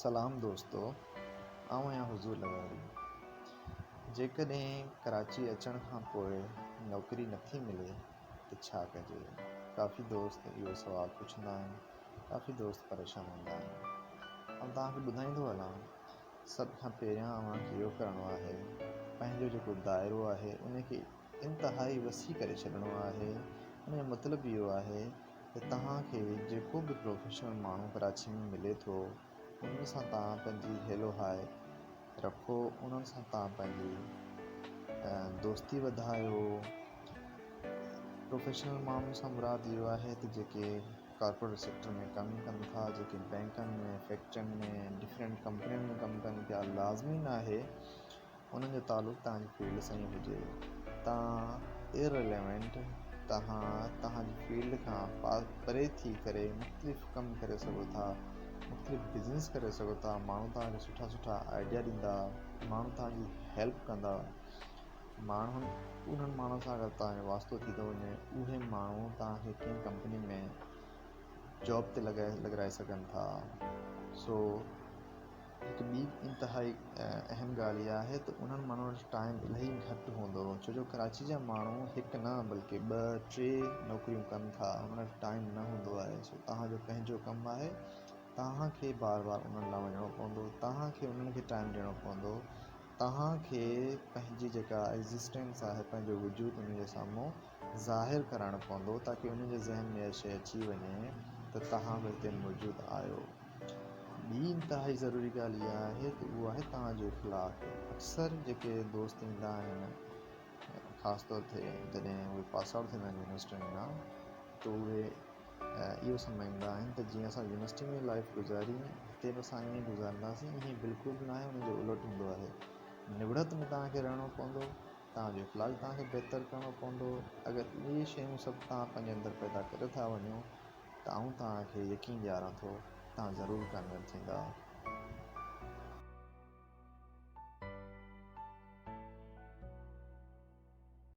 सलाम दोस्तो, आउं आहियां हुज़ूर लवारी। जेकॾहिं कराची अचण खां पोइ नौकरी नथी मिले त छा कजे? काफ़ी दोस्त इहो सुवालु पुछंदा आहिनि, काफ़ी दोस्त परेशान हूंदा आहिनि। आउं तव्हांखे ॿुधाईंदो हलां, सभ खां पहिरियां अव्हांखे इहो करिणो आहे, पंहिंजो जेको दाइरो आहे उनखे इंतिहाई वसी करे छॾिणो आहे। उनजो मतिलबु इहो आहे त तव्हांखे जेको बि प्रोफेशनल माण्हू कराची में मिले थो, उन्हनि सां तव्हां पंहिंजी हेलो हाय रखो, उन्हनि सां तव्हां पंहिंजी दोस्ती वधायो। प्रोफेशनल माण्हुनि सां मुराद इहो आहे त जेके कॉर्पोरेट सेक्टर में कमु कनि था, जेके बैंकनि में, फैक्ट्रियुनि में, डिफरेंट कंपनियुनि में कमु कनि पिया, लाज़मी न आहे उन्हनि जो तालुक़ु तव्हांजी फील्ड सां ई हुजे। तव्हां इररिलेवेंट, तव्हांजी फील्ड खां परे थी करे मुख़्तलिफ़ कमु करे सघो था, मुख़्तलिफ़ बिज़नेस करे सघो था। माण्हू तव्हांखे सुठा सुठा आइडिया ॾींदा, माण्हू तव्हांजी हेल्प कंदा। उन्हनि माण्हुनि सां अगरि तव्हांजो वास्तो थी थो वञे, उहे माण्हू तव्हांखे कंहिं कंपनी में जॉब ते लॻाए सघनि था। सो हिकु ॿी इंतिहाई अहम ॻाल्हि इहा आहे त उन्हनि माण्हुनि वटि टाइम इलाही घटि हूंदो, छो जो कराची जा माण्हू हिकु न बल्कि 2-3 नौकरियूं कनि था, उन्हनि वटि टाइम न हूंदो आहे। सो तव्हांजो पंहिंजो कमु आहे, तव्हांखे बार बार उन्हनि लाइ वञिणो पवंदो, तव्हांखे उन्हनि खे टाइम ॾियणो पवंदो, तव्हांखे पंहिंजी जेका एग्ज़िस्टेंस आहे, पंहिंजो वजूद उन्हनि जे साम्हूं ज़ाहिर कराइणो पवंदो, ताकी उन्हनि जे ज़हन में इहा शइ अची वञे त तव्हां बि हिते मौजूदु आहियो। ॿी इंतिहाई ज़रूरी ॻाल्हि इहा आहे त उहो आहे तव्हांजो इख़लाक़। अक्सर जेके दोस्त ईंदा आहिनि, ख़ासि तौर ते जॾहिं उहे पास आउट थींदा आहिनि यूनिवर्सिटियुनि मां, त उहे इहो सम्झंदा आहिनि त जीअं असां यूनिवर्सिटी में लाइफ गुज़ारी, हिते बि असां ईअं गुज़ारींदासीं। ईअं बिल्कुलु बि न आहे, उनजो उलट हूंदो आहे। निबड़त में तव्हांखे रहणो पवंदो, तव्हांजो इख़लाक़ तव्हांखे बहितर करिणो पवंदो। अगरि इहे शयूं सभु तव्हां पंहिंजे अंदरि पैदा करे था वञो, त आउं तव्हांखे यकीन ॾियारां थो तव्हां ज़रूरु कामयाबु थींदा।